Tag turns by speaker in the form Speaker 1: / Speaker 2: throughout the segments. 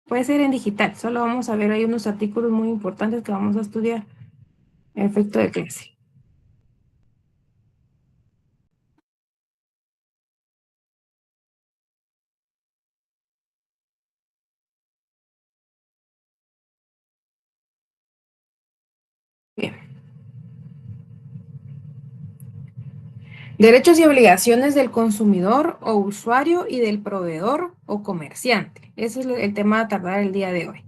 Speaker 1: Puede ser en digital, solo vamos a ver ahí unos artículos muy importantes que vamos a estudiar. Efecto de clase. Bien. Derechos y obligaciones del consumidor o usuario y del proveedor o comerciante. Ese es el tema a tardar el día de hoy.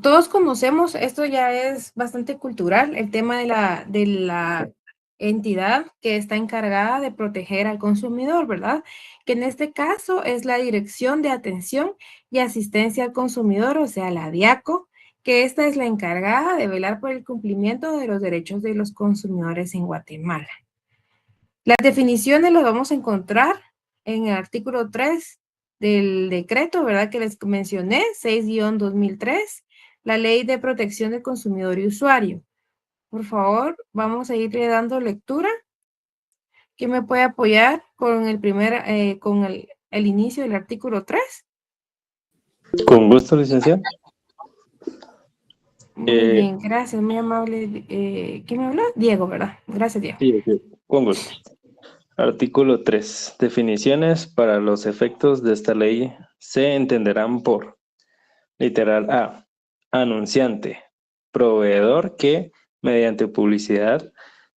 Speaker 1: Todos conocemos, esto ya es bastante cultural, el tema de la entidad que está encargada de proteger al consumidor, ¿verdad? Que en este caso es la Dirección de Atención y Asistencia al Consumidor, o sea, la DIACO, que esta es la encargada de velar por el cumplimiento de los derechos de los consumidores en Guatemala. Las definiciones las vamos a encontrar en el artículo 3 del decreto, ¿verdad? Que les mencioné, 6-2003, la Ley de Protección del Consumidor y Usuario. Por favor, vamos a irle dando lectura. ¿Quién me puede apoyar con el inicio del artículo 3?
Speaker 2: Con gusto, licenciado.
Speaker 1: Muy bien, gracias, muy amable. ¿Quién me habla? Diego, ¿verdad? Gracias, Diego.
Speaker 2: Sí, con gusto. Artículo 3. Definiciones para los efectos de esta ley se entenderán por: literal A, anunciante, proveedor que, mediante publicidad,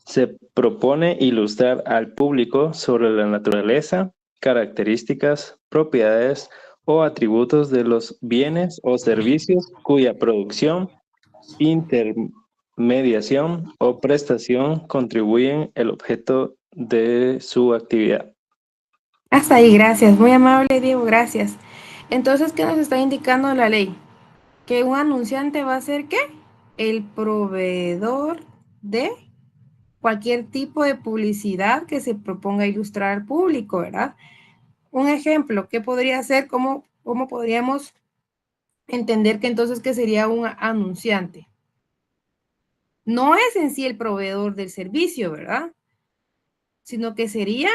Speaker 2: se propone ilustrar al público sobre la naturaleza, características, propiedades o atributos de los bienes o servicios cuya producción, intermediación o prestación contribuyen el objeto de su actividad.
Speaker 1: Hasta ahí, gracias. Muy amable, Diego, gracias. Entonces, ¿qué nos está indicando la ley? Que un anunciante va a ser, ¿qué? El proveedor de cualquier tipo de publicidad que se proponga ilustrar al público, ¿verdad? Un ejemplo, ¿qué podría ser? ¿Cómo podríamos entender que entonces qué sería un anunciante? No es en sí el proveedor del servicio, ¿verdad? Sino que sería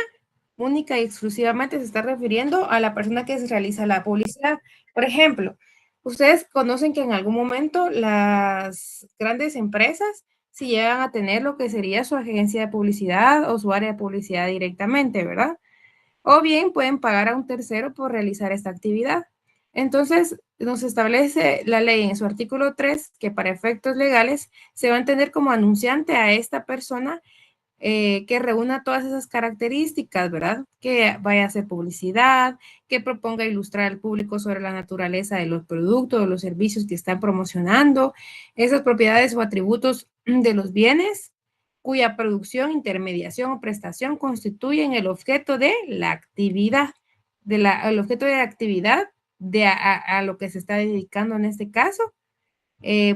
Speaker 1: única y exclusivamente se está refiriendo a la persona que se realiza la publicidad. Por ejemplo, ustedes conocen que en algún momento las grandes empresas si llegan a tener lo que sería su agencia de publicidad o su área de publicidad directamente, ¿verdad? O bien pueden pagar a un tercero por realizar esta actividad. Entonces, nos establece la ley en su artículo 3 que para efectos legales se va a entender como anunciante a esta persona que reúna todas esas características, ¿verdad? Que vaya a hacer publicidad, que proponga ilustrar al público sobre la naturaleza de los productos o los servicios que están promocionando, esas propiedades o atributos de los bienes cuya producción, intermediación o prestación constituyen el objeto de la actividad, el objeto de la actividad a lo que se está dedicando en este caso.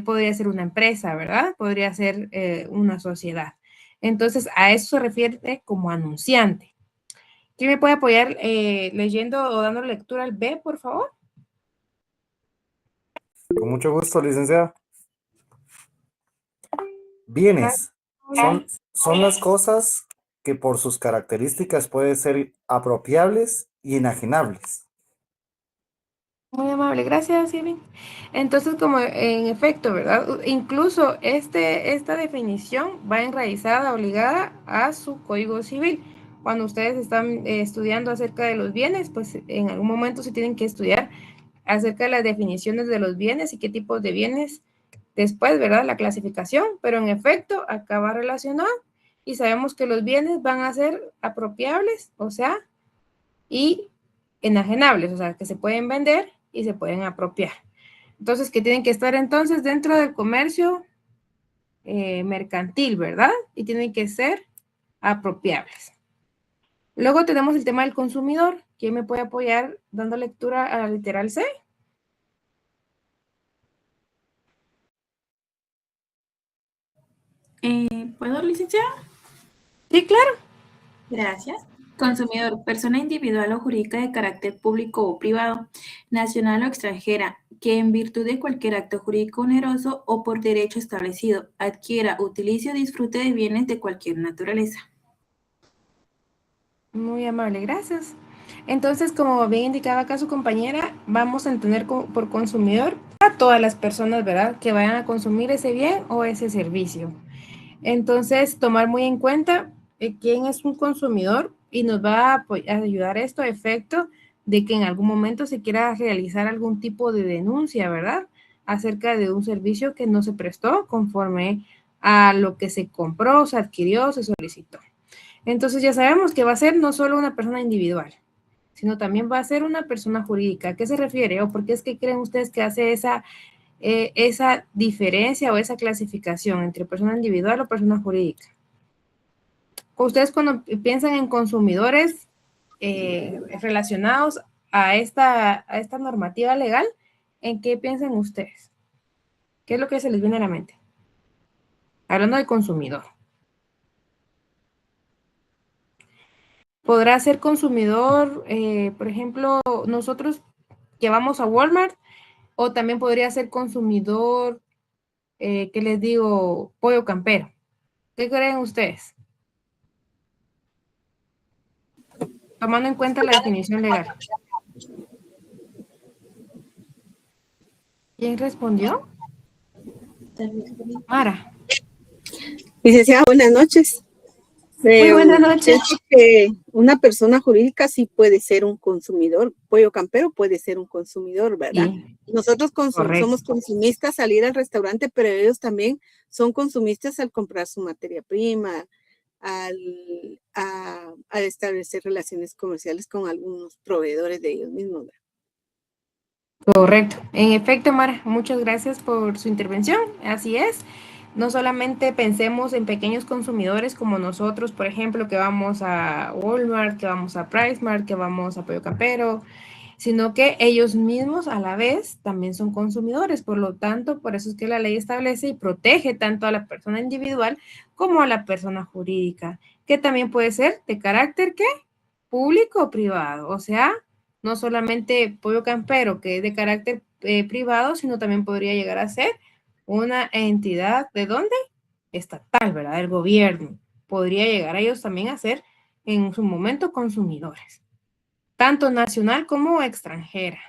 Speaker 1: Podría ser una empresa, ¿verdad? Podría ser una sociedad. Entonces, a eso se refiere como anunciante. ¿Quién me puede apoyar leyendo o dando lectura al B, por favor?
Speaker 3: Con mucho gusto, licenciada. Bienes son las cosas que por sus características pueden ser apropiables y enajenables.
Speaker 1: Muy amable, gracias, Irving. Entonces, como en efecto, ¿verdad? Incluso esta definición va enraizada, obligada a su Código Civil. Cuando ustedes están estudiando acerca de los bienes, pues en algún momento se tienen que estudiar acerca de las definiciones de los bienes y qué tipos de bienes después, ¿verdad? La clasificación, pero en efecto acaba relacionado y sabemos que los bienes van a ser apropiables, o sea, y enajenables, o sea, que se pueden vender y se pueden apropiar. Entonces, que tienen que estar entonces dentro del comercio mercantil, ¿verdad? Y tienen que ser apropiables. Luego tenemos el tema del consumidor. ¿Quién me puede apoyar dando lectura a la literal C?
Speaker 4: ¿Puedo, licenciada?
Speaker 1: Sí, claro.
Speaker 4: Gracias. Consumidor, persona individual o jurídica de carácter público o privado, nacional o extranjera, que en virtud de cualquier acto jurídico oneroso o por derecho establecido, adquiera, utilice o disfrute de bienes de cualquier naturaleza.
Speaker 1: Muy amable, gracias. Entonces, como bien indicaba acá su compañera, vamos a entender por consumidor a todas las personas, ¿verdad?, que vayan a consumir ese bien o ese servicio. Entonces, tomar muy en cuenta quién es un consumidor y nos va a ayudar esto a efecto de que en algún momento se quiera realizar algún tipo de denuncia, ¿verdad?, acerca de un servicio que no se prestó conforme a lo que se compró, se adquirió, se solicitó. Entonces ya sabemos que va a ser no solo una persona individual, sino también va a ser una persona jurídica. ¿A qué se refiere? ¿O por qué es que creen ustedes que hace esa diferencia o esa clasificación entre persona individual o persona jurídica? Ustedes cuando piensan en consumidores relacionados a esta normativa legal, ¿en qué piensan ustedes? ¿Qué es lo que se les viene a la mente? Hablando de consumidor. Podrá ser consumidor, por ejemplo, nosotros que vamos a Walmart, o también podría ser consumidor, ¿qué les digo? Pollo campero. ¿Qué creen ustedes? Tomando en cuenta la definición legal. ¿Quién respondió? Mara.
Speaker 5: Licenciada, buenas noches.
Speaker 1: Muy buenas noches.
Speaker 5: Pienso que una persona jurídica sí puede ser un consumidor. Pollo campero puede ser un consumidor, ¿verdad?
Speaker 1: Sí,
Speaker 5: Nosotros
Speaker 1: correcto.
Speaker 5: somos consumistas al ir al restaurante, pero ellos también son consumistas al comprar su materia prima, al establecer relaciones comerciales con algunos proveedores de ellos mismos, ¿verdad?
Speaker 1: Correcto. En efecto, Mara, muchas gracias por su intervención. Así es. No solamente pensemos en pequeños consumidores como nosotros, por ejemplo, que vamos a Walmart, que vamos a PriceMart, que vamos a Pollo Campero, sino que ellos mismos a la vez también son consumidores. Por lo tanto, por eso es que la ley establece y protege tanto a la persona individual como a la persona jurídica, que también puede ser de carácter, ¿qué?, público o privado. O sea, no solamente Pollo Campero, que es de carácter privado, sino también podría llegar a ser una entidad, ¿de dónde? Estatal, ¿verdad? Del gobierno. Podría llegar a ellos también a ser en su momento consumidores, tanto nacional como extranjera.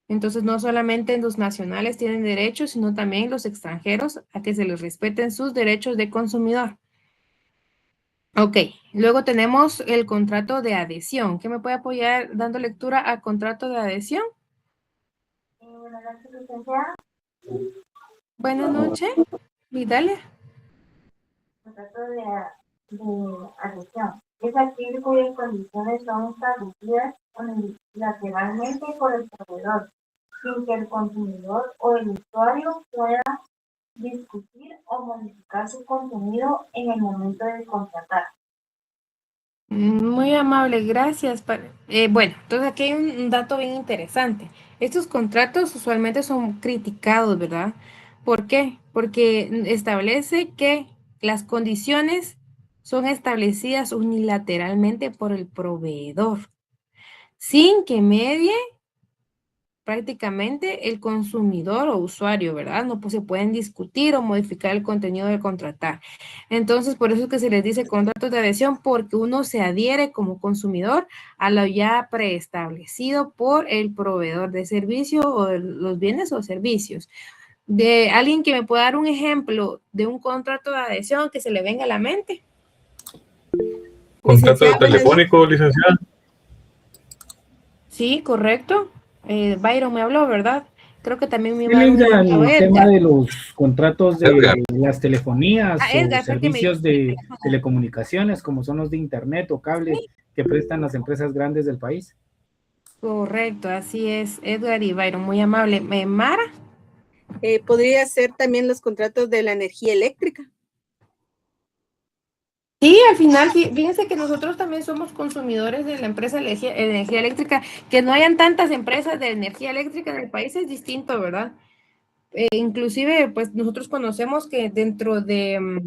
Speaker 1: Entonces, no solamente los nacionales tienen derechos, sino también los extranjeros a que se les respeten sus derechos de consumidor. Ok, luego tenemos el contrato de adhesión. ¿Qué me puede apoyar dando lectura al contrato de adhesión? Buenas noches, Vidalia.
Speaker 6: Contrato de adhesión. Es aquel cuyas condiciones son establecidas unilateralmente por el proveedor, sin que el consumidor o el usuario pueda discutir o modificar su contenido en el momento de contratar.
Speaker 1: Muy amable, gracias. Bueno, entonces aquí hay un dato bien interesante. Estos contratos usualmente son criticados, ¿verdad? ¿Por qué? Porque establece que las condiciones son establecidas unilateralmente por el proveedor, sin que medie prácticamente el consumidor o usuario, ¿verdad? No pues, se pueden discutir o modificar el contenido del contratar. Entonces, por eso es que se les dice contratos de adhesión, porque uno se adhiere como consumidor a lo ya preestablecido por el proveedor de servicio o de los bienes o servicios. De alguien que me pueda dar un ejemplo de un contrato de adhesión que se le venga a la mente.
Speaker 7: Contrato telefónico, licenciada.
Speaker 1: Sí, correcto. Byron me habló, ¿verdad? Creo que también me iba a
Speaker 8: dar el tema de los contratos de
Speaker 7: Edgar.
Speaker 8: las telefonías
Speaker 1: Edgar,
Speaker 8: o servicios de telecomunicaciones, como son los de internet o cable que prestan las empresas grandes del país.
Speaker 1: Correcto, así es, Edgar y Byron, muy amable. Mara.
Speaker 5: Podría ser también los contratos de la energía eléctrica.
Speaker 1: Sí, al final, fíjense que nosotros también somos consumidores de la empresa de energía eléctrica. Que no hayan tantas empresas de energía eléctrica en el país es distinto, ¿verdad? Inclusive, pues nosotros conocemos que dentro de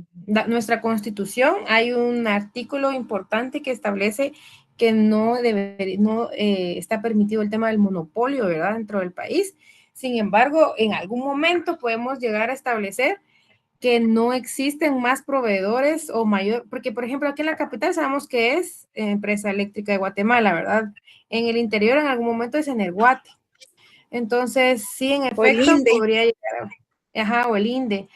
Speaker 1: nuestra Constitución hay un artículo importante que establece que no está permitido el tema del monopolio, ¿verdad?, dentro del país. Sin embargo, en algún momento podemos llegar a establecer que no existen más proveedores o mayor, porque por ejemplo aquí en la capital sabemos que es Empresa Eléctrica de Guatemala, ¿verdad? En el interior en algún momento es Energuate. Entonces, sí, en
Speaker 5: O el
Speaker 1: efecto,
Speaker 5: INDE.
Speaker 1: podría llegar o el INDE.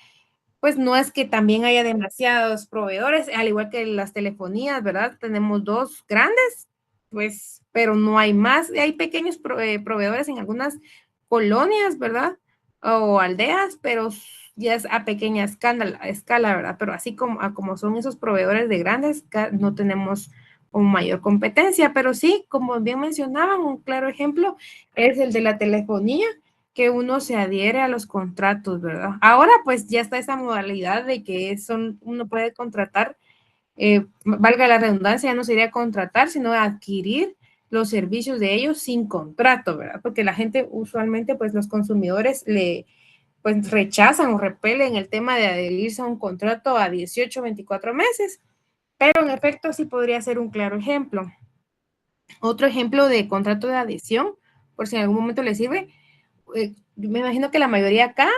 Speaker 1: Pues no es que también haya demasiados proveedores, al igual que las telefonías, ¿verdad? Tenemos 2 grandes, pues, pero no hay más. Hay pequeños proveedores en algunas colonias, ¿verdad? O aldeas, pero ya es a pequeña escala, ¿verdad? Pero así como son esos proveedores de grandes, no tenemos con mayor competencia, pero sí, como bien mencionaban, un claro ejemplo es el de la telefonía, que uno se adhiere a los contratos, ¿verdad? Ahora pues ya está esa modalidad de que uno puede contratar, valga la redundancia, ya no sería contratar, sino adquirir los servicios de ellos sin contrato, ¿verdad? Porque la gente usualmente, pues los consumidores pues rechazan o repelen el tema de adherirse a un contrato a 18, 24 meses, pero en efecto sí podría ser un claro ejemplo. Otro ejemplo de contrato de adhesión, por si en algún momento le sirve, me imagino que la mayoría acá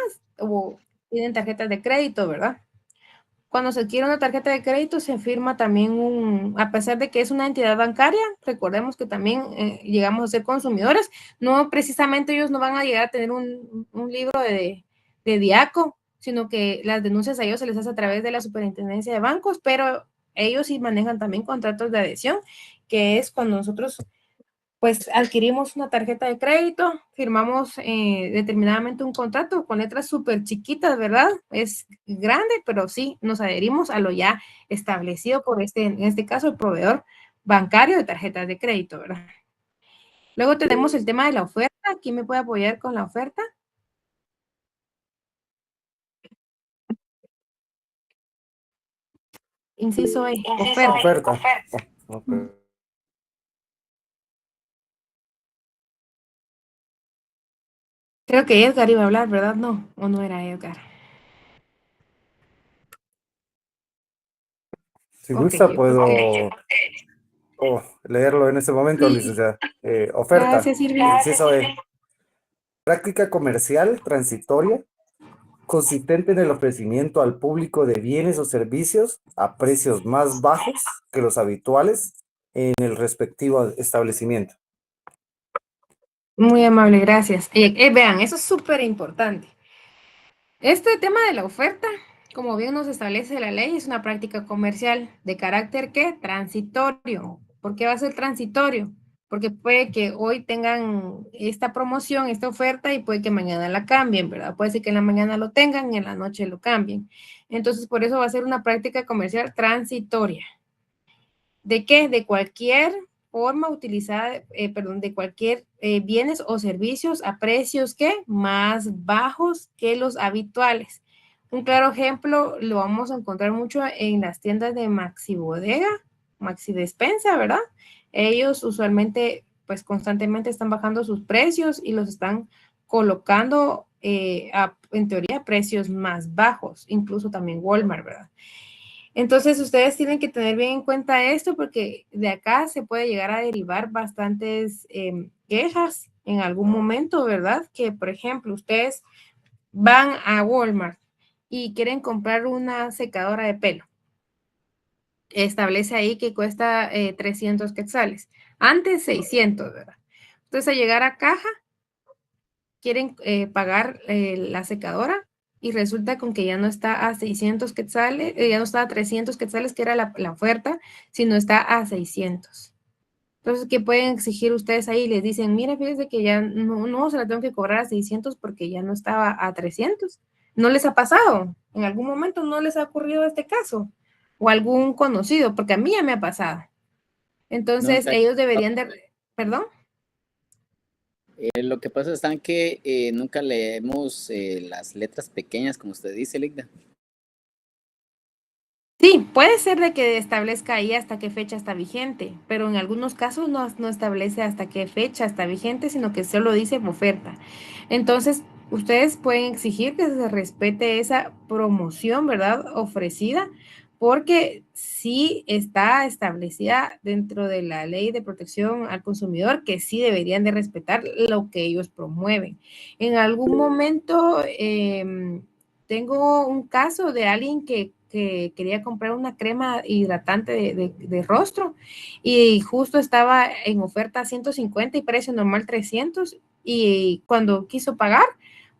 Speaker 1: tienen tarjetas de crédito, ¿verdad? Cuando se adquiere una tarjeta de crédito se firma también a pesar de que es una entidad bancaria, recordemos que también llegamos a ser consumidores, no precisamente ellos no van a llegar a tener un libro de DIACO, sino que las denuncias a ellos se les hace a través de la superintendencia de bancos, pero ellos sí manejan también contratos de adhesión, que es cuando nosotros pues adquirimos una tarjeta de crédito, firmamos determinadamente un contrato con letras súper chiquitas, ¿verdad? Es grande, pero sí, nos adherimos a lo ya establecido por en este caso, el proveedor bancario de tarjetas de crédito, ¿verdad? Luego tenemos el tema de la oferta. ¿Quién me puede apoyar con la oferta? Inciso E, oferta.
Speaker 3: Oferta. Ok.
Speaker 1: Creo que Edgar iba a hablar, ¿verdad? No, o no era Edgar.
Speaker 3: Si
Speaker 1: Ok,
Speaker 3: gusta, puedo leerlo en este momento,
Speaker 1: sí.
Speaker 3: licenciada. Oferta.
Speaker 1: Gracias, Silvia.
Speaker 3: Inciso E. Práctica comercial transitoria consistente en el ofrecimiento al público de bienes o servicios a precios más bajos que los habituales en el respectivo establecimiento.
Speaker 1: Muy amable, gracias. Vean, eso es súper importante. Este tema de la oferta, como bien nos establece la ley, es una práctica comercial de carácter ¿qué? Transitorio. ¿Por qué va a ser transitorio? Porque puede que hoy tengan esta promoción, esta oferta, y puede que mañana la cambien, ¿verdad? Puede ser que en la mañana lo tengan y en la noche lo cambien. Entonces, por eso va a ser una práctica comercial transitoria. ¿De qué? De cualquier forma utilizada, de cualquier bienes o servicios a precios ¿qué? Más bajos que los habituales. Un claro ejemplo lo vamos a encontrar mucho en las tiendas de Maxi Bodega, Maxi Despensa, ¿verdad? Ellos usualmente, pues constantemente están bajando sus precios y los están colocando en teoría a precios más bajos, incluso también Walmart, ¿verdad? Entonces, ustedes tienen que tener bien en cuenta esto porque de acá se puede llegar a derivar bastantes quejas en algún momento, ¿verdad? Que, por ejemplo, ustedes van a Walmart y quieren comprar una secadora de pelo. Establece ahí que cuesta 300 quetzales. Antes 600, ¿verdad? Entonces, al llegar a caja, quieren pagar la secadora y resulta con que ya no está a 600 quetzales, ya no está a 300 quetzales, que era la oferta, sino está a 600. Entonces, ¿qué pueden exigir ustedes ahí? Les dicen, mire, fíjense que ya no se la tengo que cobrar a 600 porque ya no estaba a 300. ¿No les ha pasado? ¿En algún momento no les ha ocurrido este caso? ¿O algún conocido? Porque a mí ya me ha pasado. Entonces,
Speaker 9: Nunca.
Speaker 1: ellos deberían de... ¿Perdón?
Speaker 9: Lo que pasa es que nunca leemos las letras pequeñas, como usted dice, Ligda.
Speaker 1: Sí, puede ser de que establezca ahí hasta qué fecha está vigente, pero en algunos casos no establece hasta qué fecha está vigente, sino que solo dice oferta. Entonces, ustedes pueden exigir que se respete esa promoción, ¿verdad? Ofrecida, porque sí está establecida dentro de la ley de protección al consumidor que sí deberían de respetar lo que ellos promueven. En algún momento tengo un caso de alguien que quería comprar una crema hidratante de rostro y justo estaba en oferta 150 y precio normal 300 y cuando quiso pagar,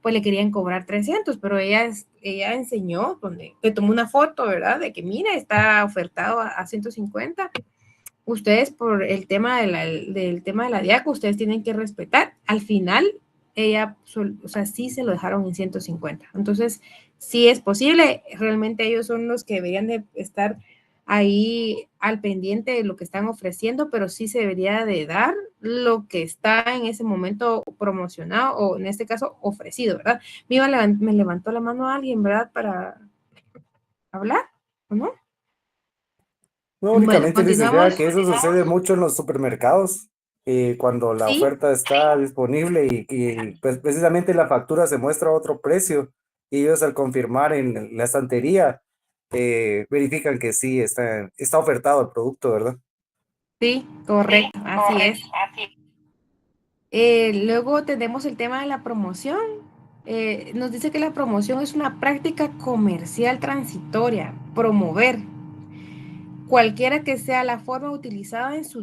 Speaker 1: pues le querían cobrar 300, pero ella enseñó, le tomó una foto, ¿verdad? De que mira, está ofertado a 150. Ustedes por el tema del tema de la DIACO, ustedes tienen que respetar. Al final, ella, o sea, sí se lo dejaron en 150. Entonces, sí es posible. Realmente ellos son los que deberían de estar ahí al pendiente de lo que están ofreciendo, pero sí se debería de dar lo que está en ese momento promocionado o en este caso ofrecido, ¿verdad? Me levantó la mano alguien, ¿verdad? Para hablar, ¿o no?
Speaker 3: No,
Speaker 1: Bueno,
Speaker 3: únicamente, licenciada,
Speaker 1: continuamos.
Speaker 3: que eso sucede mucho en los supermercados, cuando la
Speaker 1: Sí,
Speaker 3: oferta está disponible pues precisamente la factura se muestra a otro precio y ellos al confirmar en la estantería verifican que sí está ofertado el producto, ¿verdad?
Speaker 1: sí, correcto, así es. Luego tenemos el tema de la promoción. Nos dice que la promoción es una práctica comercial transitoria, promover, cualquiera que sea la forma utilizada en su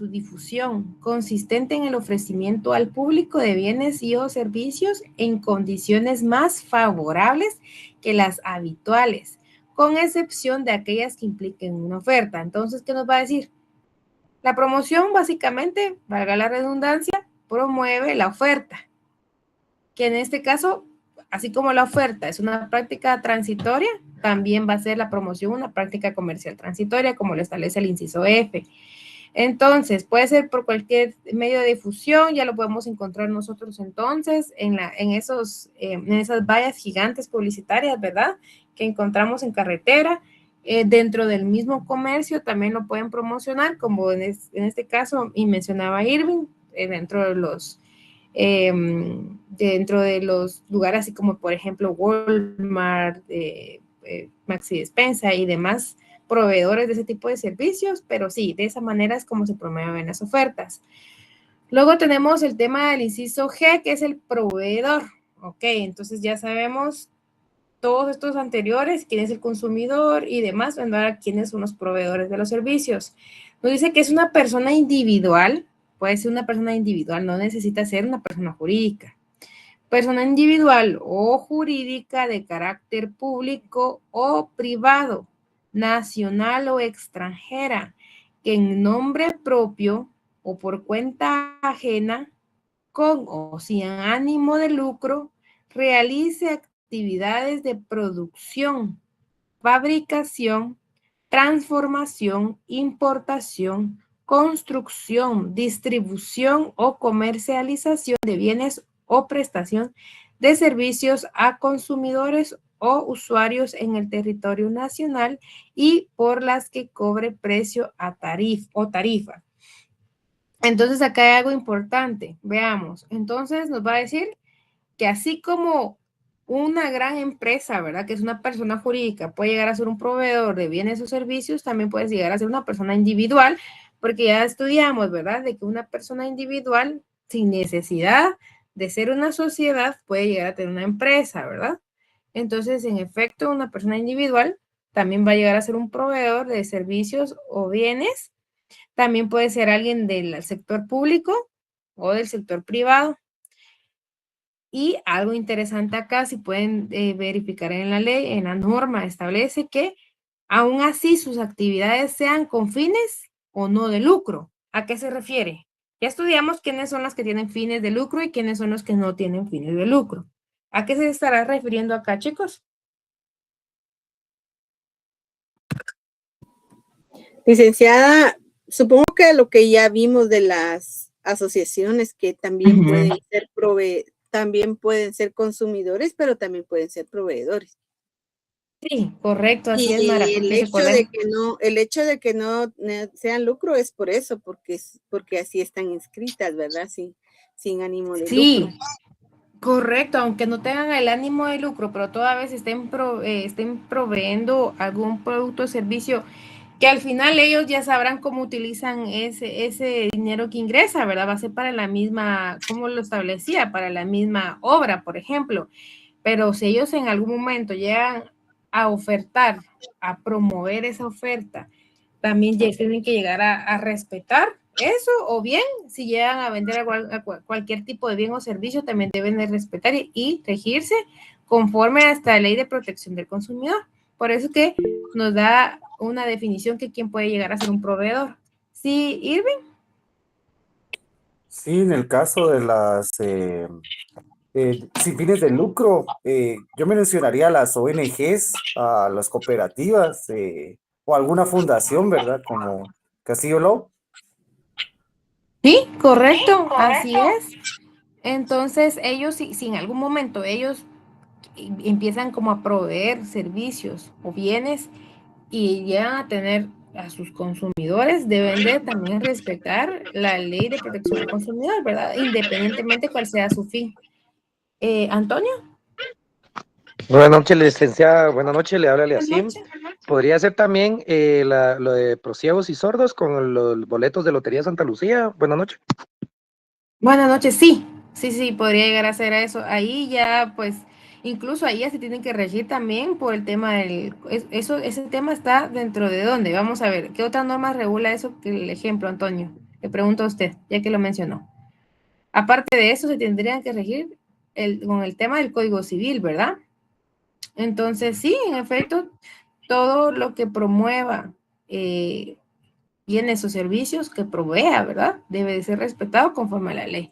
Speaker 1: difusión, consistente en el ofrecimiento al público de bienes y o servicios en condiciones más favorables que las habituales, con excepción de aquellas que impliquen una oferta. Entonces, ¿qué nos va a decir? La promoción, básicamente, valga la redundancia, promueve la oferta, que en este caso, así como la oferta es una práctica transitoria, también va a ser la promoción una práctica comercial transitoria, como lo establece el inciso F. Entonces, puede ser por cualquier medio de difusión, ya lo podemos encontrar nosotros entonces en esas vallas gigantes publicitarias, ¿verdad? Que encontramos en carretera. Dentro del mismo comercio también lo pueden promocionar, como en este caso, y mencionaba Irving, dentro de los lugares así como por ejemplo Walmart, Maxi Despensa y demás proveedores de ese tipo de servicios, pero sí, de esa manera es como se promueven las ofertas. Luego tenemos el tema del inciso G, que es el proveedor. Ok, entonces ya sabemos todos estos anteriores, quién es el consumidor y demás, ahora quiénes son los proveedores de los servicios. Nos dice que es una persona individual, puede ser una persona individual, no necesita ser una persona jurídica. Persona individual o jurídica de carácter público o privado, nacional o extranjera, que en nombre propio o por cuenta ajena, con o sin ánimo de lucro, realice actividades de producción, fabricación, transformación, importación, construcción, distribución o comercialización de bienes o prestación de servicios a consumidores o usuarios en el territorio nacional y por las que cobre precio a tarifa. Entonces acá hay algo importante, veamos. Entonces nos va a decir que así como una gran empresa, ¿verdad? Que es una persona jurídica, puede llegar a ser un proveedor de bienes o servicios, también puede llegar a ser una persona individual, porque ya estudiamos, ¿verdad? De que una persona individual, sin necesidad de ser una sociedad, puede llegar a tener una empresa, ¿verdad? Entonces, en efecto, una persona individual también va a llegar a ser un proveedor de servicios o bienes. También puede ser alguien del sector público o del sector privado. Y algo interesante acá, si pueden verificar en la ley, en la norma, establece que aún así sus actividades sean con fines o no de lucro. ¿A qué se refiere? Ya estudiamos quiénes son las que tienen fines de lucro y quiénes son los que no tienen fines de lucro. ¿A qué se estará refiriendo acá, chicos?
Speaker 5: Licenciada, supongo que lo que ya vimos de las asociaciones que también también pueden ser consumidores, pero también pueden ser proveedores.
Speaker 1: Sí, correcto, así es,
Speaker 5: Y
Speaker 1: Mara.
Speaker 5: el hecho de que no sean lucro es por eso, porque así están inscritas, ¿verdad? Sin ánimo de
Speaker 1: Sí,
Speaker 5: lucro.
Speaker 1: correcto, aunque no tengan el ánimo de lucro, pero toda vez estén proveyendo algún producto o servicio que al final ellos ya sabrán cómo utilizan ese dinero que ingresa, ¿verdad? Va a ser para la misma, como lo establecía, para la misma obra, por ejemplo. Pero si ellos en algún momento llegan a ofertar, a promover esa oferta, también tienen que llegar a respetar eso, o bien si llegan a vender cualquier tipo de bien o servicio, también deben de respetar y regirse conforme a esta ley de protección del consumidor. Por eso que nos da una definición que quién puede llegar a ser un proveedor. Sí, Irving.
Speaker 3: Sí, en el caso de las sin fines de lucro, yo me mencionaría a las ONGs, a las cooperativas o alguna fundación, ¿verdad? Como Castillo Law.
Speaker 1: Sí, correcto, así es. Entonces, ellos, si en algún momento ellos empiezan como a proveer servicios o bienes y llegan a tener a sus consumidores, deben de también respetar la ley de protección al consumidor, ¿verdad? Independientemente cuál sea su fin. Antonio.
Speaker 10: Buenas noches, licenciada. Buenas noches, le habla
Speaker 1: Buenas
Speaker 10: Eliasim.
Speaker 1: noches.
Speaker 10: ¿Podría ser también lo de prosiegos y sordos con los boletos de Lotería Santa Lucía? Buenas noches.
Speaker 1: Buenas noches, sí, sí, podría llegar a ser eso. Ahí ya, pues, incluso ahí ya se tienen que regir también por el tema ese tema está dentro de dónde. Vamos a ver, ¿qué otra norma regula eso que el ejemplo, Antonio? Le pregunto a usted, ya que lo mencionó. Aparte de eso, se tendrían que regir con el tema del Código Civil, ¿verdad? Entonces, sí, en efecto, todo lo que promueva bienes o servicios que provea, ¿verdad? Debe de ser respetado conforme a la ley.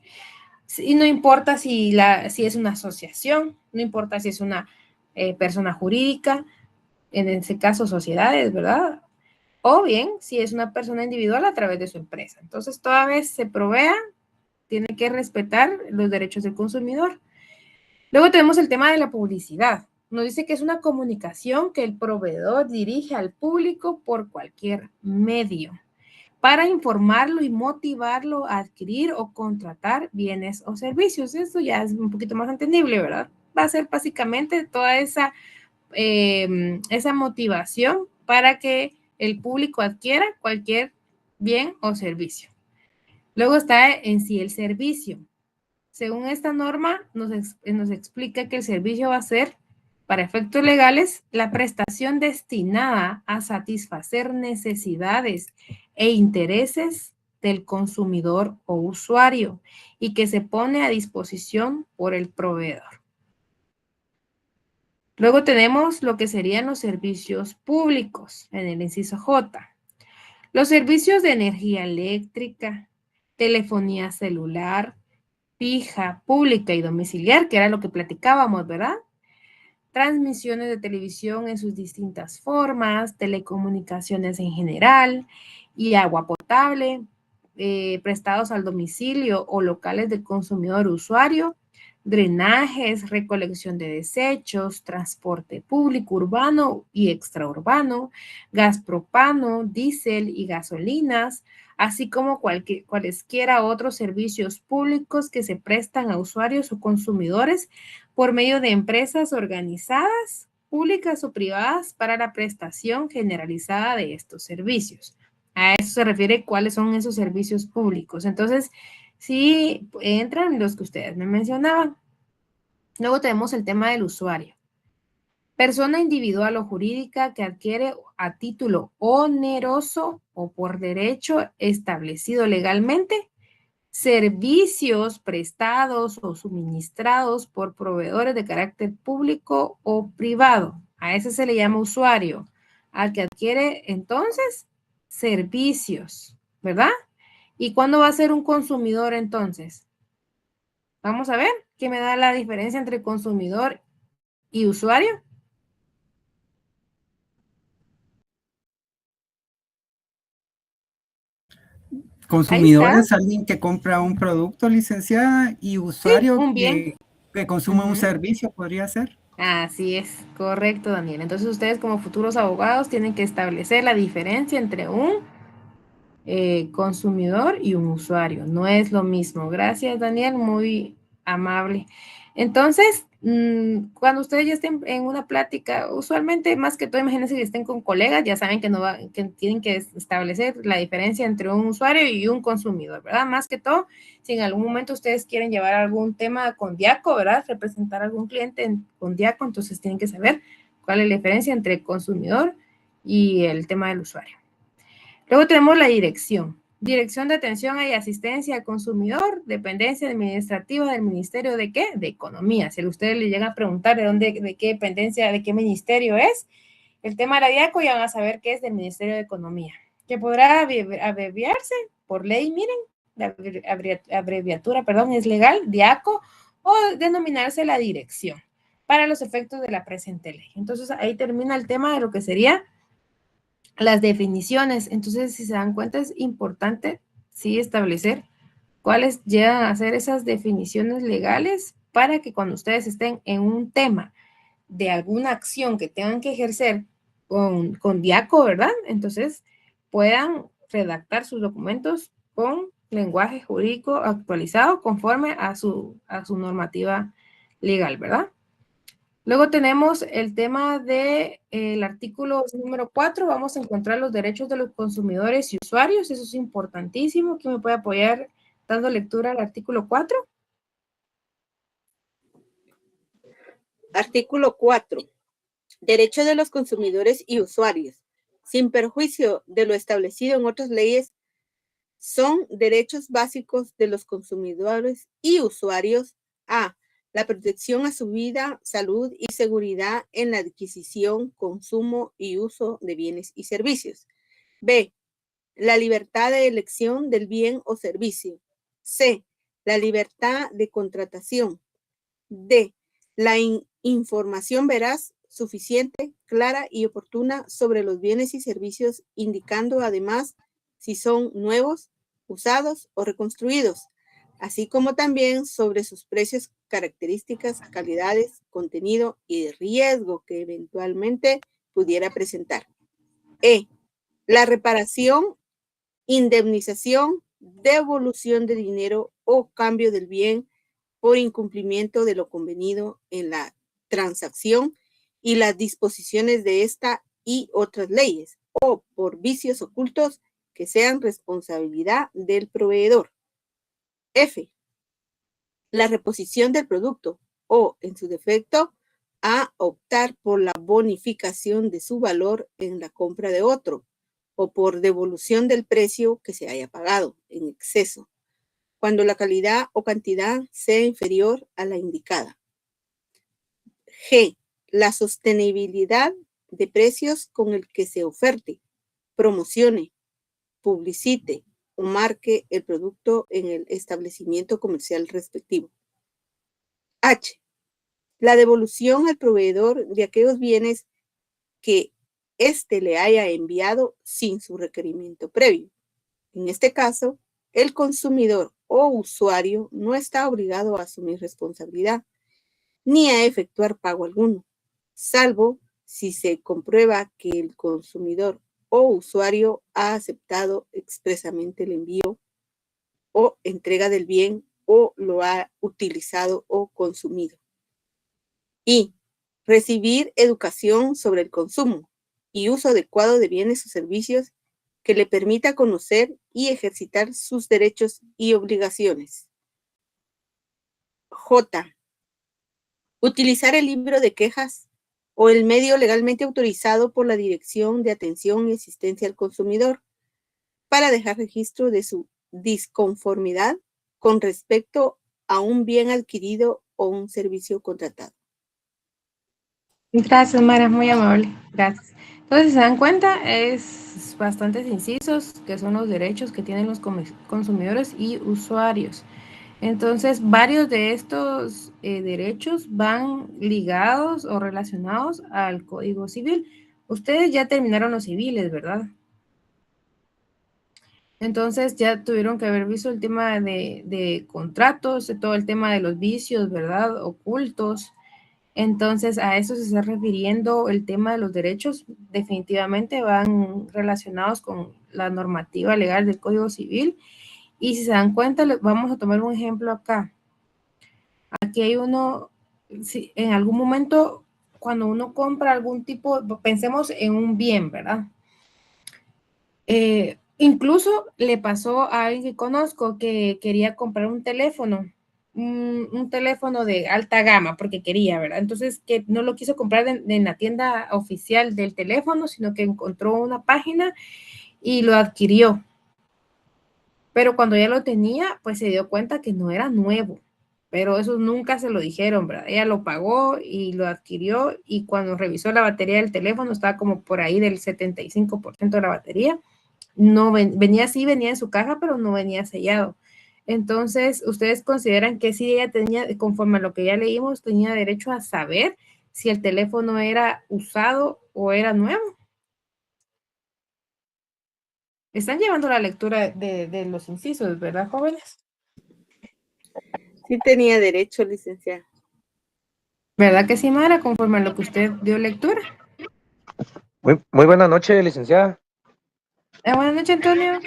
Speaker 1: Y no importa si es una asociación, no importa si es una persona jurídica, en ese caso sociedades, ¿verdad? O bien si es una persona individual a través de su empresa. Entonces, toda vez se provea, tiene que respetar los derechos del consumidor. Luego tenemos el tema de la publicidad. Nos dice que es una comunicación que el proveedor dirige al público por cualquier medio para informarlo y motivarlo a adquirir o contratar bienes o servicios. Eso ya es un poquito más entendible, ¿verdad? Va a ser básicamente toda esa motivación para que el público adquiera cualquier bien o servicio. Luego está en sí el servicio. Según esta norma, nos explica que el servicio va a ser, para efectos legales, la prestación destinada a satisfacer necesidades e intereses del consumidor o usuario y que se pone a disposición por el proveedor. Luego tenemos lo que serían los servicios públicos en el inciso J. Los servicios de energía eléctrica, telefonía celular, fija, pública y domiciliar, que era lo que platicábamos, ¿verdad? Transmisiones de televisión en sus distintas formas, telecomunicaciones en general y agua potable, prestados al domicilio o locales del consumidor usuario, drenajes, recolección de desechos, transporte público urbano y extraurbano, gas propano, diésel y gasolinas, así como cualesquiera otros servicios públicos que se prestan a usuarios o consumidores por medio de empresas organizadas, públicas o privadas para la prestación generalizada de estos servicios. A eso se refiere cuáles son esos servicios públicos. Entonces, sí entran los que ustedes me mencionaban. Luego tenemos el tema del usuario. Persona individual o jurídica que adquiere a título oneroso o por derecho establecido legalmente servicios prestados o suministrados por proveedores de carácter público o privado. A ese se le llama usuario, al que adquiere entonces servicios, ¿verdad? ¿Y cuándo va a ser un consumidor entonces? Vamos a ver qué me da la diferencia entre consumidor y usuario.
Speaker 11: Consumidor es alguien que compra un producto, licenciada, y usuario
Speaker 1: un bien.
Speaker 11: que consume un servicio, podría ser.
Speaker 1: Así es, correcto, Daniel. Entonces ustedes como futuros abogados tienen que establecer la diferencia entre un consumidor y un usuario. No es lo mismo. Gracias, Daniel, muy amable. Entonces, cuando ustedes ya estén en una plática, usualmente más que todo, imagínense que estén con colegas, ya saben que tienen que establecer la diferencia entre un usuario y un consumidor, ¿verdad? Más que todo, si en algún momento ustedes quieren llevar algún tema con Diaco, ¿verdad? Representar a algún cliente con Diaco, entonces tienen que saber cuál es la diferencia entre el consumidor y el tema del usuario. Luego tenemos la dirección. Dirección de Atención y Asistencia al Consumidor, dependencia administrativa del Ministerio ¿de qué? De Economía. Si ustedes le llegan a preguntar de qué dependencia, de qué ministerio es, el tema de la Diaco ya van a saber que es del Ministerio de Economía, que podrá abreviarse por ley, miren, la abreviatura, perdón, es legal, Diaco, o denominarse la dirección, para los efectos de la presente ley. Entonces, ahí termina el tema de lo que sería las definiciones. Entonces, si se dan cuenta, es importante, sí, establecer cuáles llegan a ser esas definiciones legales para que cuando ustedes estén en un tema de alguna acción que tengan que ejercer con Diaco, ¿verdad? Entonces, puedan redactar sus documentos con lenguaje jurídico actualizado conforme a su normativa legal, ¿verdad? Luego tenemos el tema del artículo número 4. Vamos a encontrar los derechos de los consumidores y usuarios. Eso es importantísimo. ¿Quién me puede apoyar dando lectura al artículo 4?
Speaker 5: Artículo 4. Derechos de los consumidores y usuarios. Sin perjuicio de lo establecido en otras leyes, son derechos básicos de los consumidores y usuarios a la protección a su vida, salud y seguridad en la adquisición, consumo y uso de bienes y servicios. B. La libertad de elección del bien o servicio. C. La libertad de contratación. D. La información veraz, suficiente, clara y oportuna sobre los bienes y servicios, indicando además si son nuevos, usados o reconstruidos, así como también sobre sus precios, características, calidades, contenido y riesgo que eventualmente pudiera presentar. E. La reparación, indemnización, devolución de dinero o cambio del bien por incumplimiento de lo convenido en la transacción y las disposiciones de esta y otras leyes, o por vicios ocultos que sean responsabilidad del proveedor. F. La reposición del producto o, en su defecto, a optar por la bonificación de su valor en la compra de otro o por devolución del precio que se haya pagado en exceso, cuando la calidad o cantidad sea inferior a la indicada. G. La sostenibilidad de precios con el que se oferte, promocione, publicite o marque el producto en el establecimiento comercial respectivo. H. La devolución al proveedor de aquellos bienes que éste le haya enviado sin su requerimiento previo. En este caso, el consumidor o usuario no está obligado a asumir responsabilidad ni a efectuar pago alguno, salvo si se comprueba que el consumidor o usuario ha aceptado expresamente el envío o entrega del bien o lo ha utilizado o consumido. Y recibir educación sobre el consumo y uso adecuado de bienes o servicios que le permita conocer y ejercitar sus derechos y obligaciones. J. Utilizar el libro de quejas o el medio legalmente autorizado por la Dirección de Atención y Asistencia al Consumidor para dejar registro de su disconformidad con respecto a un bien adquirido o un servicio contratado.
Speaker 1: Gracias, Mara, muy amable. Gracias. Entonces, si se dan cuenta, es bastantes incisos que son los derechos que tienen los consumidores y usuarios. Entonces, varios de estos derechos van ligados o relacionados al Código Civil. Ustedes ya terminaron los civiles, ¿verdad? Entonces, ya tuvieron que haber visto el tema de contratos, todo el tema de los vicios, ¿verdad? Ocultos. Entonces, a eso se está refiriendo el tema de los derechos. Definitivamente van relacionados con la normativa legal del Código Civil. Y si se dan cuenta, vamos a tomar un ejemplo acá. Aquí hay uno, si en algún momento, cuando uno compra algún tipo, pensemos en un bien, ¿verdad? Incluso le pasó a alguien que conozco que quería comprar un teléfono, un teléfono de alta gama, porque quería, ¿verdad? Entonces, que no lo quiso comprar en la tienda oficial del teléfono, sino que encontró una página y lo adquirió. Pero cuando ya lo tenía, pues se dio cuenta que no era nuevo. Pero eso nunca se lo dijeron, ¿verdad? Ella lo pagó y lo adquirió, y cuando revisó la batería del teléfono estaba como por ahí del 75% de la batería. No venía así, venía en su caja, pero no venía sellado. Entonces, ¿ustedes consideran que si ella tenía, conforme a lo que ya leímos, tenía derecho a saber si el teléfono era usado o era nuevo? Están llevando la lectura de los incisos, ¿verdad, jóvenes?
Speaker 5: Sí tenía derecho, licenciada.
Speaker 1: ¿Verdad que sí, Mara, conforme a lo que usted dio lectura?
Speaker 10: Muy buena noche, licenciada.
Speaker 1: Buenas noches, Antonio.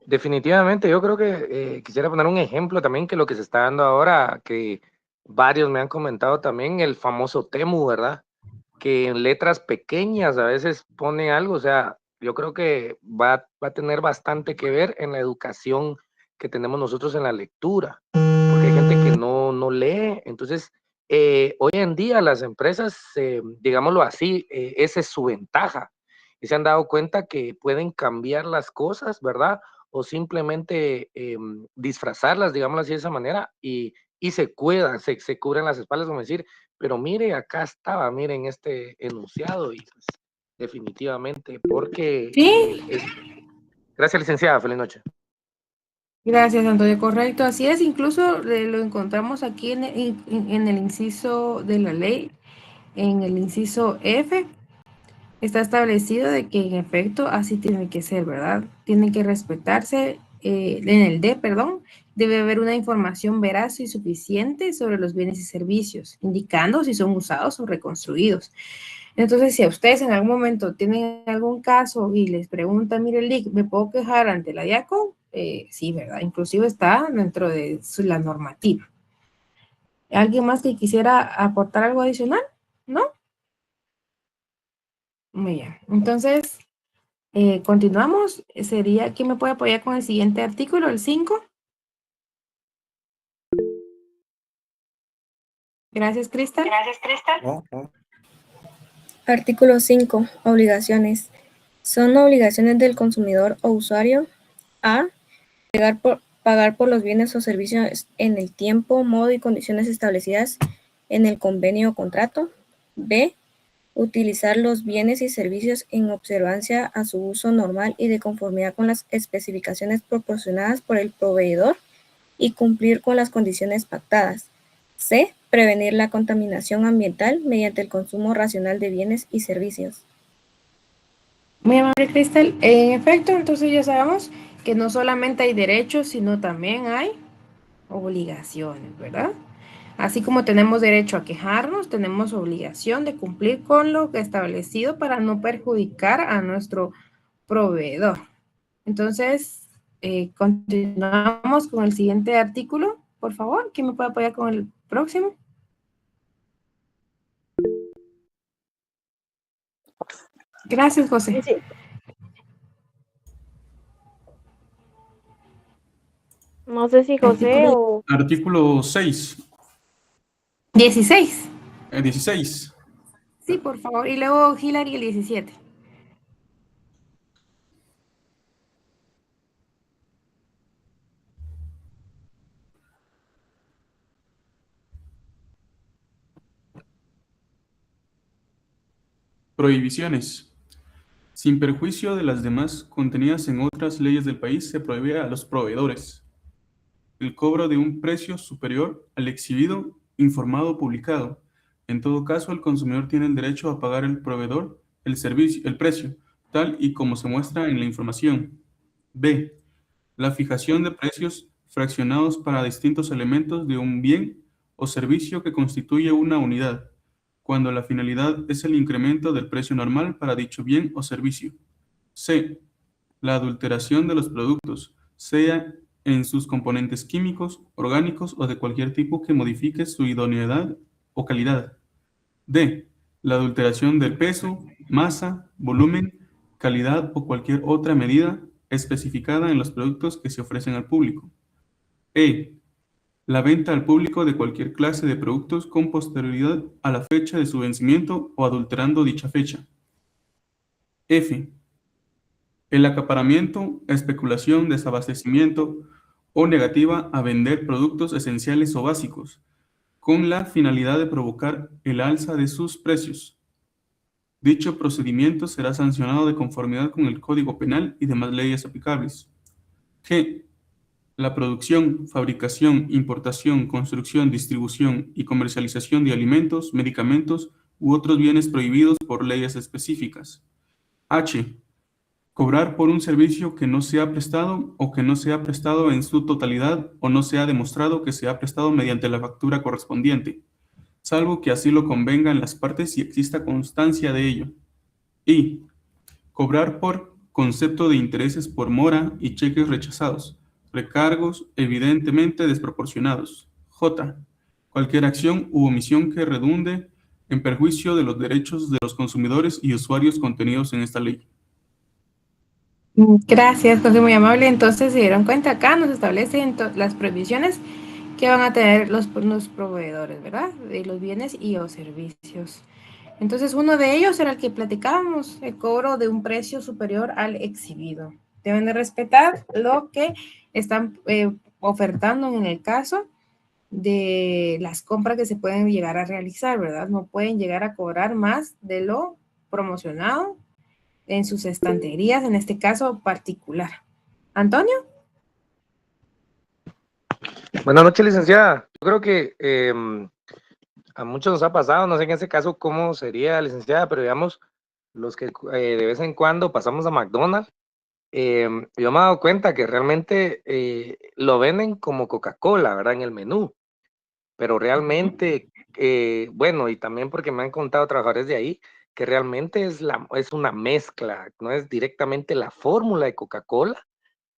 Speaker 10: Definitivamente, yo creo que quisiera poner un ejemplo también, que lo que se está dando ahora, que varios me han comentado también, el famoso Temu, ¿verdad? Que en letras pequeñas a veces pone algo, o sea, yo creo que va a tener bastante que ver en la educación que tenemos nosotros en la lectura, porque hay gente que no lee. Entonces, hoy en día las empresas, digámoslo así, esa es su ventaja, y se han dado cuenta que pueden cambiar las cosas, ¿verdad? O simplemente disfrazarlas, digámoslo así de esa manera, y se cuidan, se cubren las espaldas, como decir, pero mire, acá estaba, miren este enunciado, y pues definitivamente, porque...
Speaker 1: Sí.
Speaker 10: Gracias, licenciada, feliz noche.
Speaker 1: Gracias, Antonio, correcto, así es. Incluso lo encontramos aquí en el inciso de la ley, en el inciso F. Está establecido de que en efecto así tiene que ser, ¿verdad? Tiene que respetarse, en el D, perdón, debe haber una información veraz y suficiente sobre los bienes y servicios, indicando si son usados o reconstruidos. Entonces, si a ustedes en algún momento tienen algún caso y les preguntan, mire, Lic, ¿me puedo quejar ante la DIACO? Sí, ¿verdad? Inclusive está dentro de la normativa. ¿Alguien más que quisiera aportar algo adicional? ¿No? Muy bien. Entonces, continuamos. ¿Quién me puede apoyar con el siguiente artículo, el 5? Gracias, Cristal.
Speaker 12: Artículo 5. Obligaciones. Son obligaciones del consumidor o usuario a pagar por los bienes o servicios en el tiempo, modo y condiciones establecidas en el convenio o contrato. B. Utilizar los bienes y servicios en observancia a su uso normal y de conformidad con las especificaciones proporcionadas por el proveedor y cumplir con las condiciones pactadas. C. Prevenir la contaminación ambiental mediante el consumo racional de bienes y servicios.
Speaker 1: Muy amable, Cristal. En efecto, entonces ya sabemos que no solamente hay derechos, sino también hay obligaciones, ¿verdad? Así como tenemos derecho a quejarnos, tenemos obligación de cumplir con lo establecido para no perjudicar a nuestro proveedor. Entonces, continuamos con el siguiente artículo. Por favor, ¿quién me puede apoyar con el próximo? Gracias, José.
Speaker 13: Sí. No sé si José o...
Speaker 7: Artículo 6.
Speaker 1: 16.
Speaker 7: 16.
Speaker 1: Sí, por favor. Y luego Hilary el 17.
Speaker 7: Prohibiciones. Sin perjuicio de las demás contenidas en otras leyes del país, se prohíbe a los proveedores el cobro de un precio superior al exhibido, informado o publicado. En todo caso, el consumidor tiene el derecho a pagar al proveedor el precio, tal y como se muestra en la información. B. La fijación de precios fraccionados para distintos elementos de un bien o servicio que constituye una unidad, cuando la finalidad es el incremento del precio normal para dicho bien o servicio. C. La adulteración de los productos, sea en sus componentes químicos, orgánicos o de cualquier tipo que modifique su idoneidad o calidad. D. La adulteración del peso, masa, volumen, calidad o cualquier otra medida especificada en los productos que se ofrecen al público. E. La venta al público de cualquier clase de productos con posterioridad a la fecha de su vencimiento o adulterando dicha fecha. F. El acaparamiento, especulación, desabastecimiento o negativa a vender productos esenciales o básicos, con la finalidad de provocar el alza de sus precios. Dicho procedimiento será sancionado de conformidad con el Código Penal y demás leyes aplicables. G. La producción, fabricación, importación, construcción, distribución y comercialización de alimentos, medicamentos u otros bienes prohibidos por leyes específicas. H. Cobrar por un servicio que no se ha prestado o que no se ha prestado en su totalidad o no se ha demostrado que se ha prestado mediante la factura correspondiente, salvo que así lo convengan las partes y exista constancia de ello. Y. Cobrar por concepto de intereses por mora y cheques rechazados, recargos evidentemente desproporcionados. J. Cualquier acción u omisión que redunde en perjuicio de los derechos de los consumidores y usuarios contenidos en esta ley.
Speaker 1: Gracias, José, muy amable. Entonces, se dieron cuenta, acá nos establecen las prohibiciones que van a tener los proveedores, ¿verdad? De los bienes y o servicios. Entonces, uno de ellos era el que platicábamos, el cobro de un precio superior al exhibido. Deben de respetar lo que están ofertando en el caso de las compras que se pueden llegar a realizar, ¿verdad? No pueden llegar a cobrar más de lo promocionado en sus estanterías, en este caso particular. ¿Antonio?
Speaker 10: Buenas noches, licenciada. Yo creo que a muchos nos ha pasado, no sé en ese caso cómo sería, licenciada, pero digamos, los que de vez en cuando pasamos a McDonald's, yo me he dado cuenta que realmente lo venden como Coca-Cola, ¿verdad? En el menú, pero realmente, bueno, y también porque me han contado trabajadores de ahí, que realmente es una mezcla, no es directamente la fórmula de Coca-Cola,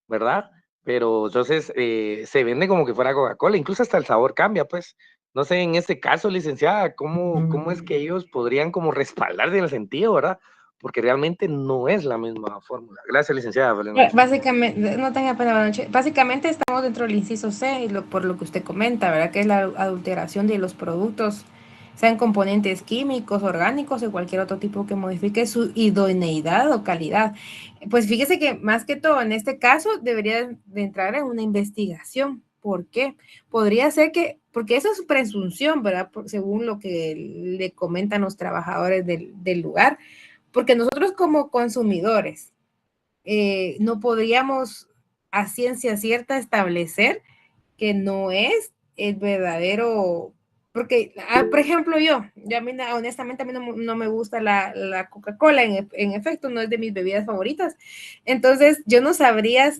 Speaker 10: ¿verdad? Pero entonces se vende como que fuera Coca-Cola, incluso hasta el sabor cambia, pues. No sé, en este caso, licenciada, ¿cómo es que ellos podrían como respaldarse en el sentido, ¿verdad? Porque realmente no es la misma fórmula. Gracias, licenciada.
Speaker 1: Básicamente, no tenga pena, buenas noches. Básicamente estamos dentro del inciso C, y por lo que usted comenta, ¿verdad? Que es la adulteración de los productos, sean componentes químicos, orgánicos o cualquier otro tipo que modifique su idoneidad o calidad. Pues fíjese que más que todo en este caso debería de entrar en una investigación. ¿Por qué? Podría ser que, porque eso es presunción, ¿verdad? Según lo que le comentan los trabajadores del lugar, porque nosotros como consumidores no podríamos a ciencia cierta establecer que no es el verdadero, porque, por ejemplo, yo a mí, honestamente, a mí no me gusta la Coca-Cola, en efecto, no es de mis bebidas favoritas. Entonces, yo no sabría,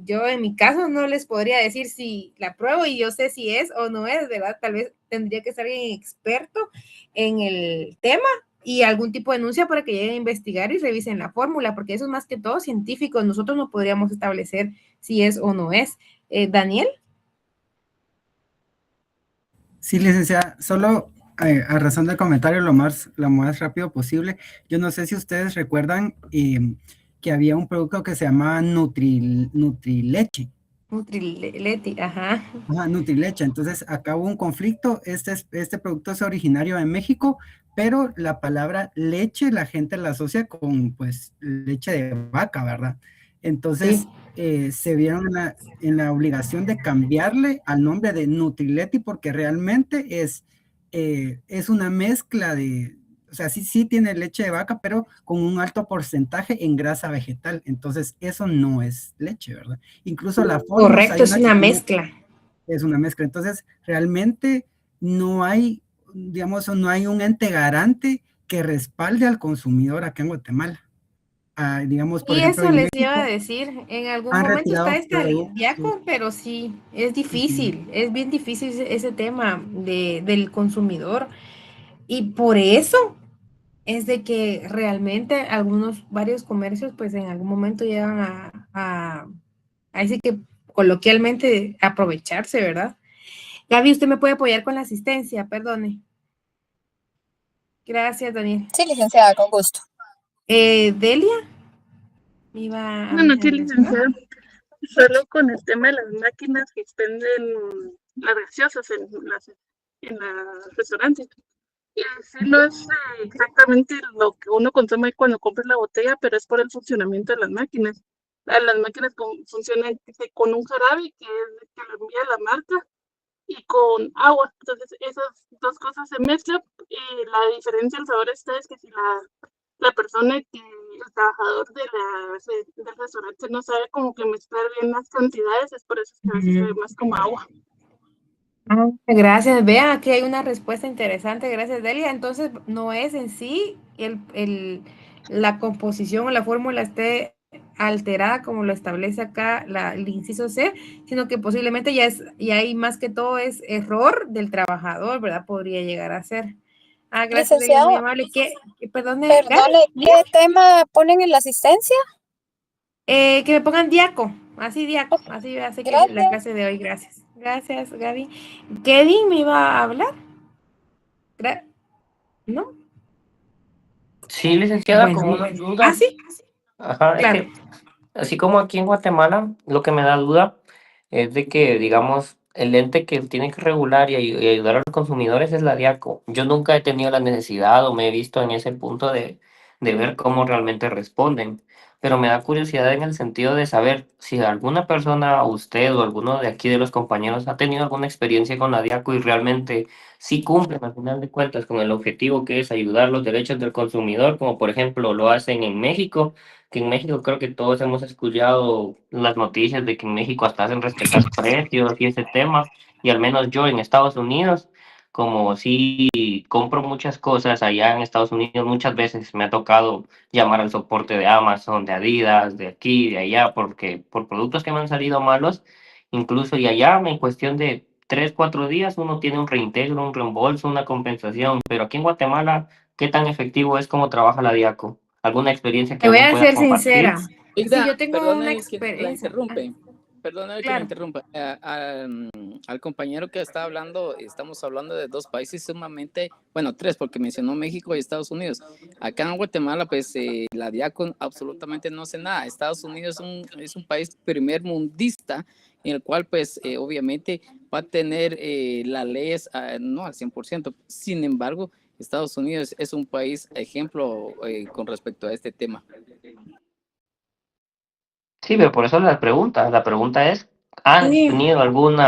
Speaker 1: yo en mi caso no les podría decir si la pruebo y yo sé si es o no es, ¿verdad? Tal vez tendría que ser alguien experto en el tema y algún tipo de denuncia para que lleguen a investigar y revisen la fórmula, porque eso es más que todo científico. Nosotros no podríamos establecer si es o no es. Daniel.
Speaker 11: Sí, licenciada, solo a razón del comentario lo más rápido posible. Yo no sé si ustedes recuerdan que había un producto que se llamaba Nutrileche.
Speaker 1: Nutrileche, ajá.
Speaker 11: Ajá, Nutrileche. Entonces, acá hubo un conflicto. Este producto es originario de México, pero la palabra leche la gente la asocia con, pues, leche de vaca, ¿verdad? Entonces, se vieron en la obligación de cambiarle al nombre de Nutrileti porque realmente es una mezcla de, o sea, sí tiene leche de vaca, pero con un alto porcentaje en grasa vegetal. Entonces, eso no es leche, ¿verdad? Incluso la fórmula.
Speaker 1: Correcto, es una mezcla.
Speaker 11: Es una mezcla. Entonces, realmente no hay, digamos, no hay un ente garante que respalde al consumidor acá en Guatemala. Digamos, por ejemplo,
Speaker 1: eso les iba a decir, en algún momento está
Speaker 11: productos,
Speaker 1: pero sí, es difícil, es bien difícil ese tema del consumidor, y por eso es de que realmente varios comercios, pues en algún momento llegan a decir que coloquialmente aprovecharse, ¿verdad? Gaby, usted me puede apoyar con la asistencia, perdone. Gracias, Daniel.
Speaker 14: Sí, licenciada, con gusto.
Speaker 1: Delia, ¿me iba a
Speaker 15: No, sí,
Speaker 1: mencionar?
Speaker 15: licenciada. Solo con el tema de las máquinas que expenden las gaseosas en los restaurantes. Sí, no es exactamente lo que uno consume cuando compra la botella, pero es por el funcionamiento de las máquinas. Las máquinas funcionan con un jarabe que lo envía la marca y con agua. Entonces, esas dos cosas se mezclan y la diferencia del sabor está es que si la persona el trabajador del restaurante no sabe como que mezclar bien las cantidades, es por eso que a veces se ve más como agua.
Speaker 1: Gracias, vean, aquí hay una respuesta interesante, gracias Delia. Entonces, no es en sí la composición o la fórmula esté alterada como lo establece acá el inciso C, sino que posiblemente y ahí más que todo es error del trabajador, ¿verdad? Podría llegar a ser. Gracias Delia, muy
Speaker 14: Licenciada,
Speaker 1: amable. Perdone,
Speaker 14: perdone,
Speaker 1: Gaby,
Speaker 14: ¿qué tema ponen en la asistencia?
Speaker 1: que me pongan diaco, así hace que la
Speaker 14: Gracias.
Speaker 1: clase de hoy, gracias. Gracias, Gaby. ¿Kevin me iba a hablar? ¿No?
Speaker 16: Sí, licenciada,
Speaker 1: Bueno,
Speaker 16: con una duda.
Speaker 1: sí,
Speaker 16: Ajá, es
Speaker 1: claro.
Speaker 16: que así como aquí en Guatemala, lo que me da duda es de que, digamos, el ente que tiene que regular y ayudar a los consumidores es la DIACO. Yo nunca he tenido la necesidad o me he visto en ese punto de ver cómo realmente responden, pero me da curiosidad en el sentido de saber si alguna persona, usted o alguno de aquí de los compañeros ha tenido alguna experiencia con la DIACO y realmente sí cumplen al final de cuentas con el objetivo que es ayudar los derechos del consumidor, como por ejemplo lo hacen en México, que en México creo que todos hemos escuchado las noticias de que en México hasta hacen respetar precios y ese tema, y al menos yo en Estados Unidos, como sí compro muchas cosas allá en Estados Unidos, muchas veces me ha tocado llamar al soporte de Amazon, de Adidas, de aquí, de allá, porque por productos que me han salido malos, incluso y allá en cuestión de 3, 4 días uno tiene un reintegro, un reembolso, una compensación, pero aquí en Guatemala, ¿qué tan efectivo es cómo trabaja la DIACO? ¿Alguna experiencia que
Speaker 1: Te voy
Speaker 16: alguien
Speaker 1: a
Speaker 16: pueda
Speaker 1: ser
Speaker 16: compartir?
Speaker 1: sincera. Sí,
Speaker 9: Hilda,
Speaker 1: yo tengo una
Speaker 9: perdone que la
Speaker 1: experiencia.
Speaker 9: interrumpe. Perdóname que la
Speaker 1: Claro.
Speaker 9: interrumpa. Al compañero que está hablando, estamos hablando de dos países sumamente, bueno, tres, porque mencionó México y Estados Unidos. Acá en Guatemala, pues la DIACO absolutamente no hace nada. Estados Unidos es un país primer mundista, en el cual, pues, obviamente va a tener las leyes, no al 100%. Sin embargo, Estados Unidos es un país ejemplo con respecto a este tema.
Speaker 16: Sí, pero por eso la pregunta es, ¿han
Speaker 1: Sí.
Speaker 16: tenido algún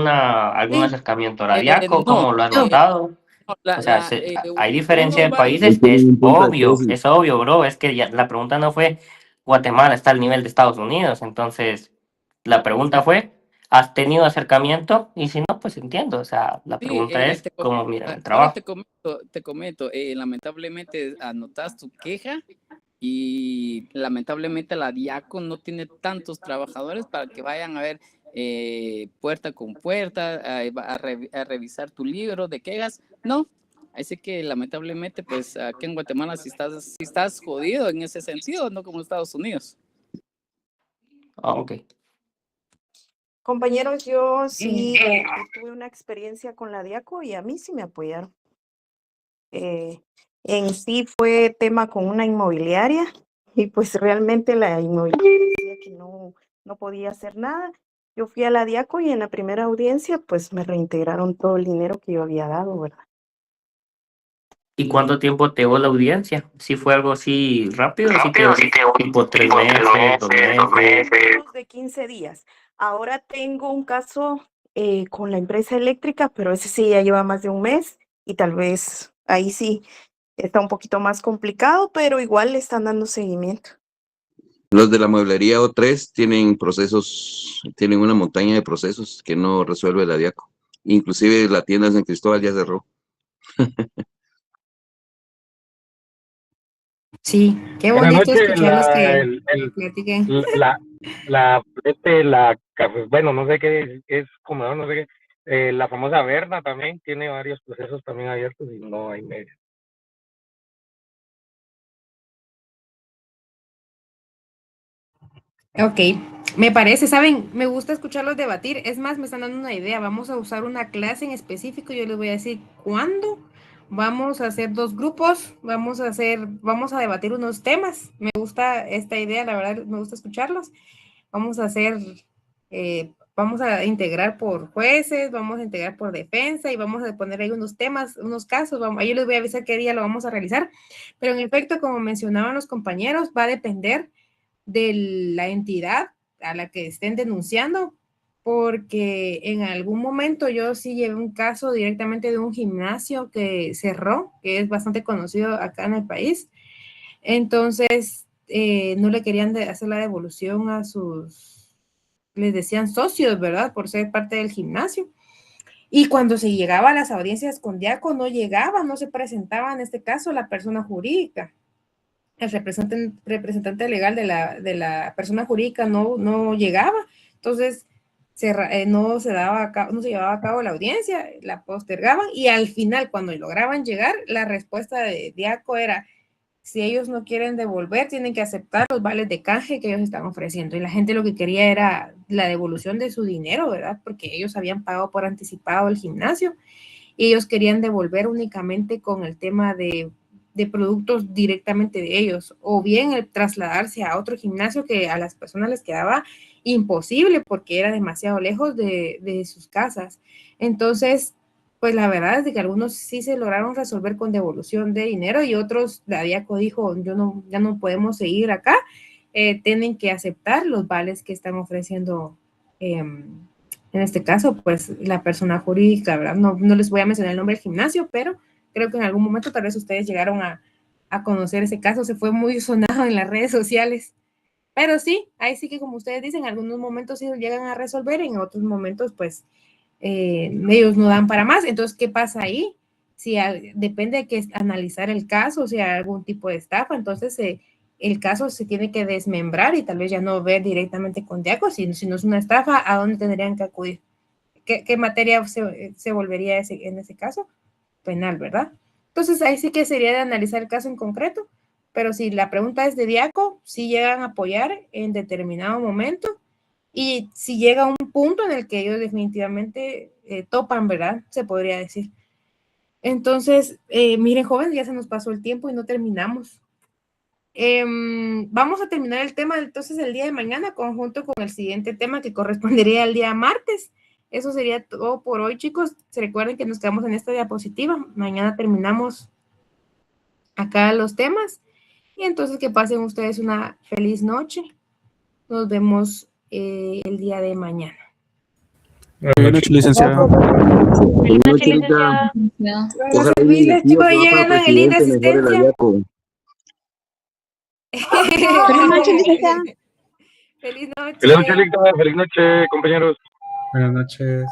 Speaker 16: acercamiento a la DIACO?
Speaker 9: No,
Speaker 16: ¿Cómo lo han notado? O sea, hay diferencia de países, es obvio, bro, es que la pregunta no fue Guatemala está al nivel de Estados Unidos, entonces la pregunta fue, ¿has tenido acercamiento? Y si no, pues entiendo, o sea, la pregunta es cómo miran el trabajo.
Speaker 9: Te comento, lamentablemente anotas tu queja y lamentablemente la DIACO no tiene tantos trabajadores para que vayan a ver puerta con puerta, a revisar tu libro de quejas, no. Así que lamentablemente, pues aquí en Guatemala si estás jodido en ese sentido, no como Estados Unidos.
Speaker 16: Ok.
Speaker 17: Compañeros, yo sí tuve una experiencia con la DIACO y a mí sí me apoyaron. En sí fue tema con una inmobiliaria y pues realmente la inmobiliaria decía que no podía hacer nada. Yo fui a la DIACO y en la primera audiencia pues me reintegraron todo el dinero que yo había dado, ¿verdad?
Speaker 16: ¿Y cuánto tiempo te llevó la audiencia? ¿Sí fue algo así rápido? ¿Sí te tipo 3 meses, 2 meses?
Speaker 17: Menos de 15 días. Ahora tengo un caso con la empresa eléctrica, pero ese sí ya lleva más de un mes y tal vez ahí sí está un poquito más complicado, pero igual le están dando seguimiento.
Speaker 18: Los de la mueblería O3 tienen una montaña de procesos que no resuelve la DIACO. Inclusive la tienda de San Cristóbal ya cerró.
Speaker 1: Sí, qué
Speaker 10: Buenas
Speaker 1: bonito
Speaker 10: noches,
Speaker 1: escucharlos que platiquen.
Speaker 10: bueno, no sé qué es comedor, no sé qué. La famosa Berna también tiene varios procesos también abiertos y no hay medio.
Speaker 1: Ok, me parece, ¿saben? Me gusta escucharlos debatir. Es más, me están dando una idea. Vamos a usar una clase en específico. Yo les voy a decir cuándo Vamos a hacer 2 grupos, vamos a debatir unos temas. Me gusta esta idea, la verdad, me gusta escucharlos. Vamos a integrar por jueces, vamos a integrar por defensa y vamos a poner ahí unos temas, unos casos. Ahí les voy a avisar qué día lo vamos a realizar. Pero en efecto, como mencionaban los compañeros, va a depender de la entidad a la que estén denunciando, porque en algún momento yo sí llevé un caso directamente de un gimnasio que cerró, que es bastante conocido acá en el país. Entonces, no le querían hacer la devolución a les decían socios, ¿verdad? Por ser parte del gimnasio. Y cuando se llegaba a las audiencias con Diaco, no se presentaba en este caso la persona jurídica. El representante legal de la persona jurídica no llegaba. Entonces, no se llevaba a cabo la audiencia, la postergaban y al final, cuando lograban llegar, la respuesta de Diaco era: si ellos no quieren devolver, tienen que aceptar los vales de canje que ellos están ofreciendo. Y la gente lo que quería era la devolución de su dinero, ¿verdad? Porque ellos habían pagado por anticipado el gimnasio y ellos querían devolver únicamente con el tema de productos directamente de ellos, o bien el trasladarse a otro gimnasio que a las personas les quedaba imposible porque era demasiado lejos de sus casas. Entonces, pues la verdad es que algunos sí se lograron resolver con devolución de dinero y otros, la Diaco dijo, ya no podemos seguir acá, tienen que aceptar los vales que están ofreciendo, en este caso, pues la persona jurídica, ¿verdad? No les voy a mencionar el nombre del gimnasio, pero creo que en algún momento tal vez ustedes llegaron a conocer ese caso, se fue muy sonado en las redes sociales. Pero sí, ahí sí que como ustedes dicen, en algunos momentos sí llegan a resolver, en otros momentos pues ellos no dan para más. Entonces, ¿qué pasa ahí? Si depende de que analizar el caso, si hay algún tipo de estafa, entonces el caso se tiene que desmembrar y tal vez ya no ver directamente con Diaco, si no es una estafa, ¿a dónde tendrían que acudir? ¿Qué materia se volvería en ese caso? Penal, ¿verdad? Entonces ahí sí que sería de analizar el caso en concreto, pero si la pregunta es de Diaco, sí llegan a apoyar en determinado momento y si llega un punto en el que ellos definitivamente topan, ¿verdad? Se podría decir. Entonces, miren, jóvenes, ya se nos pasó el tiempo y no terminamos. Vamos a terminar el tema entonces el día de mañana, conjunto con el siguiente tema que correspondería al día martes. Eso sería todo por hoy, chicos. Se recuerden que nos quedamos en esta diapositiva. Mañana terminamos acá los temas. Y entonces que pasen ustedes una feliz noche. Nos vemos el día de mañana.
Speaker 7: Buenas noches, licenciada.
Speaker 18: Buenas noches, licenciada.
Speaker 1: Buenas noches, chicos. Llegan a Elina Asistencia.
Speaker 5: Feliz noche, licenciada.
Speaker 1: Feliz noche.
Speaker 10: Feliz noche, Licenciada. Feliz noche, compañeros.
Speaker 8: Buenas noches.